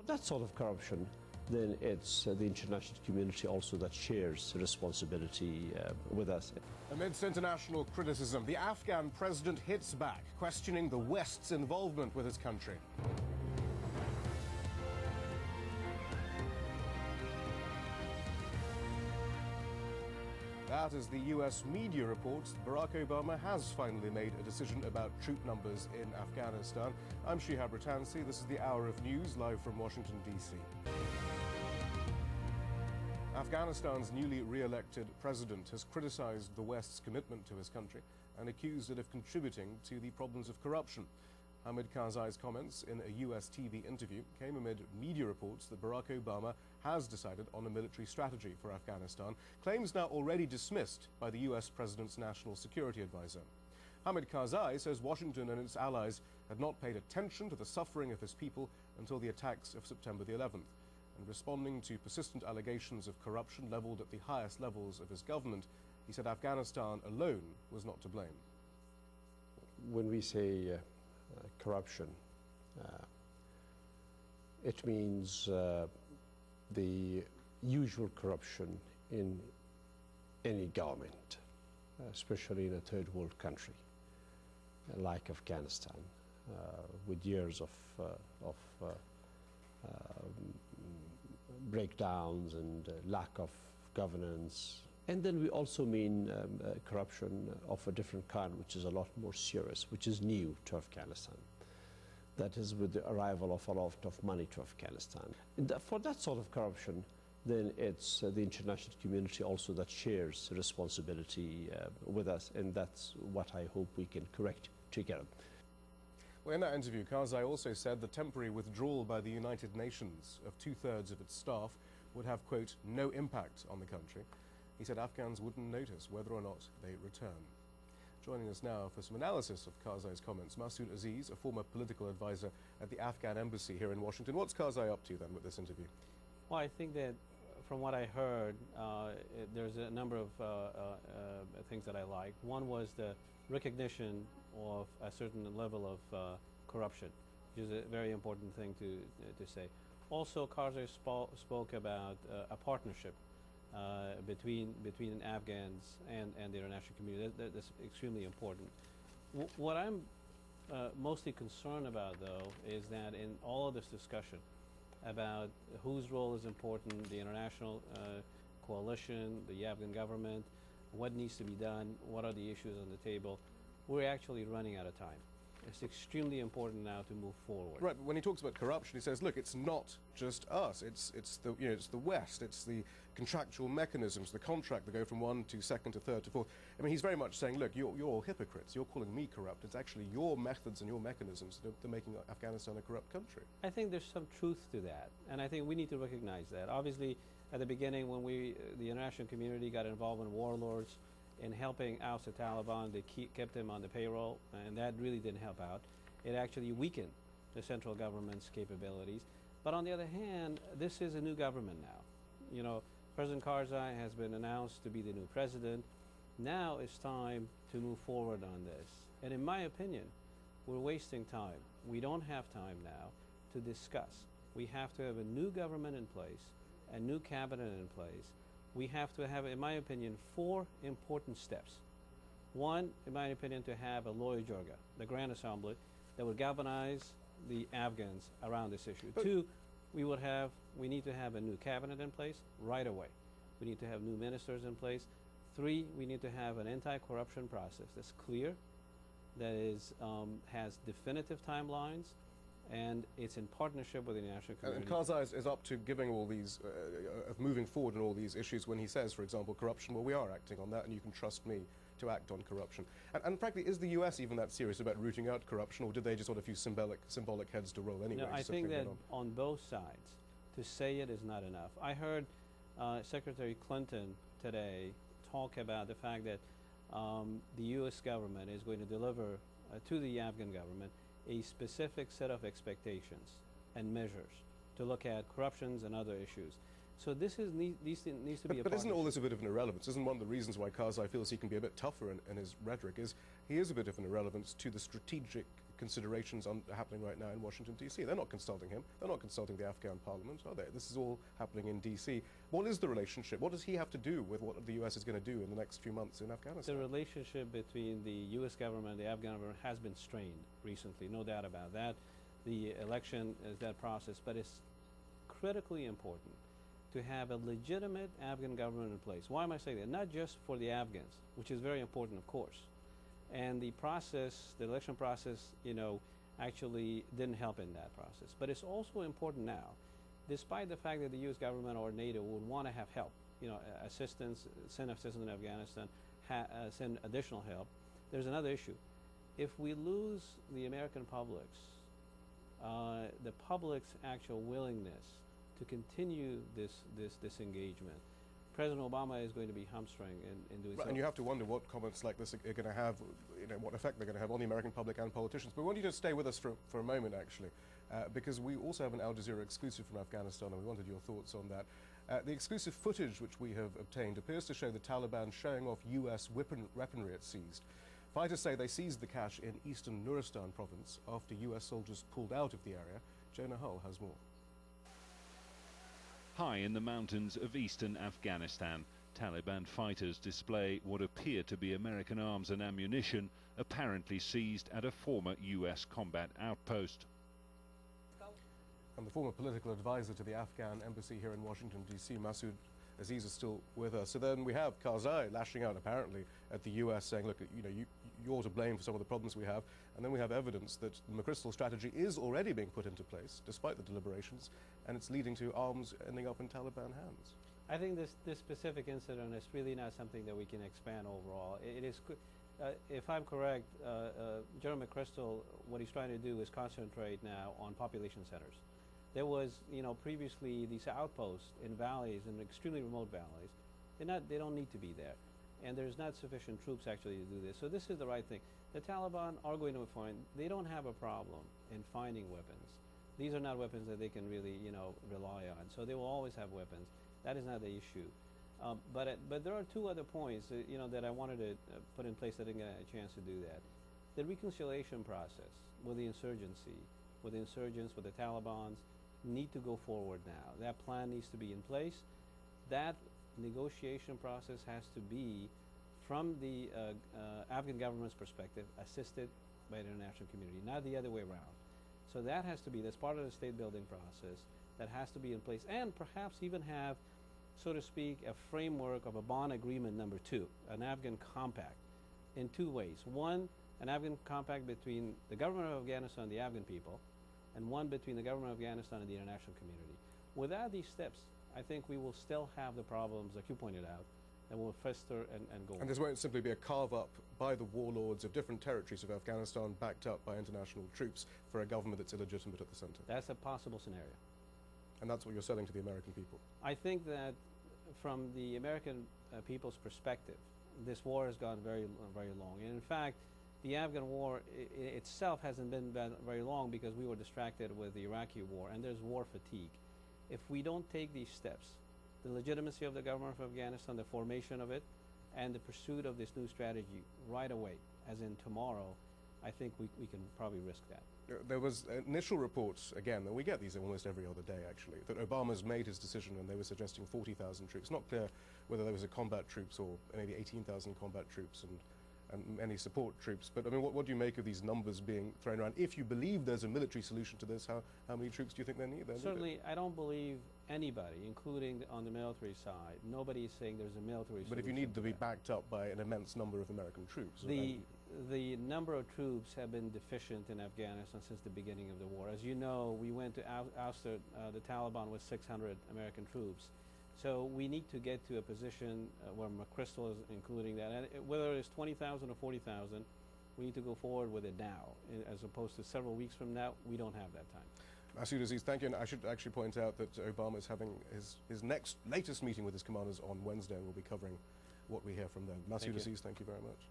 That sort of corruption, then it's the international community also that shares responsibility with us. Amidst international criticism, the Afghan president hits back, questioning the West's involvement with his country. That as the US media reports, Barack Obama has finally made a decision about troop numbers in Afghanistan. I'm Shihab Ratansi. This is the Hour of News, live from Washington, D.C. Afghanistan's newly re-elected president has criticized the West's commitment to his country and accused it of contributing to the problems of corruption. Hamid Karzai's comments in a US TV interview came amid media reports that Barack Obama has decided on a military strategy for Afghanistan, claims now already dismissed by the US president's national security advisor. Hamid Karzai says Washington and its allies had not paid attention to the suffering of his people until the attacks of September the 11th. And responding to persistent allegations of corruption levelled at the highest levels of his government, he said Afghanistan alone was not to blame. When we say corruption, it means the usual corruption in any government, especially in a third world country like Afghanistan, with years of breakdowns and lack of governance. And then we also mean corruption of a different kind, which is a lot more serious, which is new to Afghanistan. That is with the arrival of a lot of money to Afghanistan. And for that sort of corruption, then it's the international community also that shares responsibility with us, and that's what I hope we can correct together. Well, in that interview, Karzai also said the temporary withdrawal by the United Nations of 2/3 of its staff would have, quote, no impact on the country. He said Afghans wouldn't notice whether or not they return. Joining us now for some analysis of Karzai's comments, Masood Aziz, a former political advisor at the Afghan embassy here in Washington. What's Karzai up to then with this interview? Well, I think that from what I heard, there's a number of things that I like. One was the recognition of a certain level of corruption, which is a very important thing to say. Also, Karzai spoke about a partnership between Afghans and the international community. That's extremely important. What I'm mostly concerned about, though, is that in all of this discussion about whose role is important, the international coalition, the Afghan government, what needs to be done, what are the issues on the table, we're actually running out of time. It's extremely important now to move forward. Right, but when he talks about corruption, he says, look, it's not just us. It's the West. It's the contractual mechanisms, the contract that go from one to second to third to fourth. I mean, he's very much saying, look, you're all hypocrites. You're calling me corrupt. It's actually your methods and your mechanisms that are making Afghanistan a corrupt country. I think there's some truth to that, and I think we need to recognize that. Obviously, at the beginning, when the international community got involved in warlords, in helping oust the Taliban, they kept them on the payroll, and that really didn't help out. It actually weakened the central government's capabilities. But on the other hand, this is a new government now. You know, President Karzai has been announced to be the new president. Now it's time to move forward on this. And in my opinion, we're wasting time. We don't have time now to discuss. We have to have a new government in place, a new cabinet in place. We have to have, in my opinion, 4 important steps. One, in my opinion, to have a Loya Jirga, the Grand Assembly, that would galvanize the Afghans around this issue. 2, we need to have a new cabinet in place right away. We need to have new ministers in place. 3, we need to have an anti-corruption process that's clear, that is, has definitive timelines, and it's in partnership with the international community. And Karzai is up to giving all these, of moving forward in all these issues when he says, for example, corruption, well, we are acting on that and you can trust me to act on corruption. And frankly, is the US even that serious about rooting out corruption, or did they just want a few symbolic heads to roll anyway? No, I think that on both sides, to say it is not enough. I heard Secretary Clinton today talk about the fact that the US government is going to deliver to the Afghan government a specific set of expectations and measures to look at corruptions and other issues. So this needs to be a But isn't all this a bit of an irrelevance? Isn't one of the reasons why Karzai feels he can be a bit tougher in his rhetoric is he is a bit of an irrelevance to the strategic considerations happening right now in Washington, D.C. They're not consulting him. They're not consulting the Afghan parliament, are they? This is all happening in D.C. What is the relationship? What does he have to do with what the U.S. is going to do in the next few months in Afghanistan? The relationship between the U.S. government and the Afghan government has been strained recently, no doubt about that. The election is that process, but it's critically important to have a legitimate Afghan government in place. Why am I saying that? Not just for the Afghans, which is very important, of course. And the process, the election process, you know, actually didn't help in that process. But it's also important now, despite the fact that the U.S. government or NATO would want to have help, you know, assistance, send assistance in Afghanistan, send additional help, there's another issue. If we lose the American the public's actual willingness to continue this engagement, President Obama is going to be hamstrung in doing so. And you have to wonder what comments like this are going to have, you know, what effect they're going to have on the American public and politicians. But we want you to stay with us for a moment, actually, because we also have an Al Jazeera exclusive from Afghanistan, and we wanted your thoughts on that. The exclusive footage which we have obtained appears to show the Taliban showing off U.S. weaponry it seized. Fighters say they seized the cache in eastern Nuristan province after U.S. soldiers pulled out of the area. Jonah Hull has more. High in the mountains of eastern Afghanistan, Taliban fighters display what appear to be American arms and ammunition, apparently seized at a former U.S. combat outpost. And the former political advisor to the Afghan embassy here in Washington, D.C., Masood Aziz, is still with us. So then we have Karzai lashing out apparently at the U.S., saying, look, you know, you're to blame for some of the problems we have. And then we have evidence that the McChrystal strategy is already being put into place, despite the deliberations, and it's leading to arms ending up in Taliban hands. I think this specific incident is really not something that we can expand overall. It is, if I'm correct, General McChrystal, what he's trying to do is concentrate now on population centers. There was, you know, previously these outposts in valleys, in extremely remote valleys. They don't need to be there, and there's not sufficient troops actually to do this. So this is the right thing. The Taliban are going to find, they don't have a problem in finding weapons. These are not weapons that they can really, you know, rely on. So they will always have weapons. That is not the issue. But there are two other points, you know, that I wanted to put in place that I didn't get a chance to do that. The reconciliation process with the insurgency, with the insurgents, with the Talibans, need to go forward now. That plan needs to be in place. That negotiation process has to be, from the Afghan government's perspective, assisted by the international community, not the other way around. So that has to be, that's part of the state building process, that has to be in place, and perhaps even have, so to speak, a framework of a bond agreement number 2, an Afghan compact, in 2 ways. One, an Afghan compact between the government of Afghanistan and the Afghan people, and one between the government of Afghanistan and the international community. Without these steps, I think we will still have the problems, like you pointed out, that will fester and go on. And this won't simply be a carve-up by the warlords of different territories of Afghanistan, backed up by international troops, for a government that's illegitimate at the center. That's a possible scenario. And that's what you're selling to the American people. I think that from the American people's perspective, this war has gone very, very long. And in fact, the Afghan war itself hasn't been very long because we were distracted with the Iraqi war, and there's war fatigue. If we don't take these steps, the legitimacy of the government of Afghanistan, the formation of it, and the pursuit of this new strategy right away, as in tomorrow, I think we can probably risk that. There was initial reports, again, and we get these almost every other day actually, that Obama's made his decision and they were suggesting 40,000 troops. Not clear whether there was a combat troops or maybe 18,000 combat troops and any support troops. But I mean, what do you make of these numbers being thrown around? If you believe there's a military solution to this, how many troops do you think they need? Certainly, I don't believe anybody, including on the military side, nobody is saying there's a military solution. But if you need to be backed up by an immense number of American troops. The number of troops have been deficient in Afghanistan since the beginning of the war. As you know, we went to oust the Taliban with 600 American troops. So we need to get to a position where McChrystal is including that. And whether it's 20,000 or 40,000, we need to go forward with it now, as opposed to several weeks from now. We don't have that time. Masood Aziz, thank you. And I should actually point out that Obama is having his latest meeting with his commanders on Wednesday, and we'll be covering what we hear from them. Masood Aziz, thank you very much.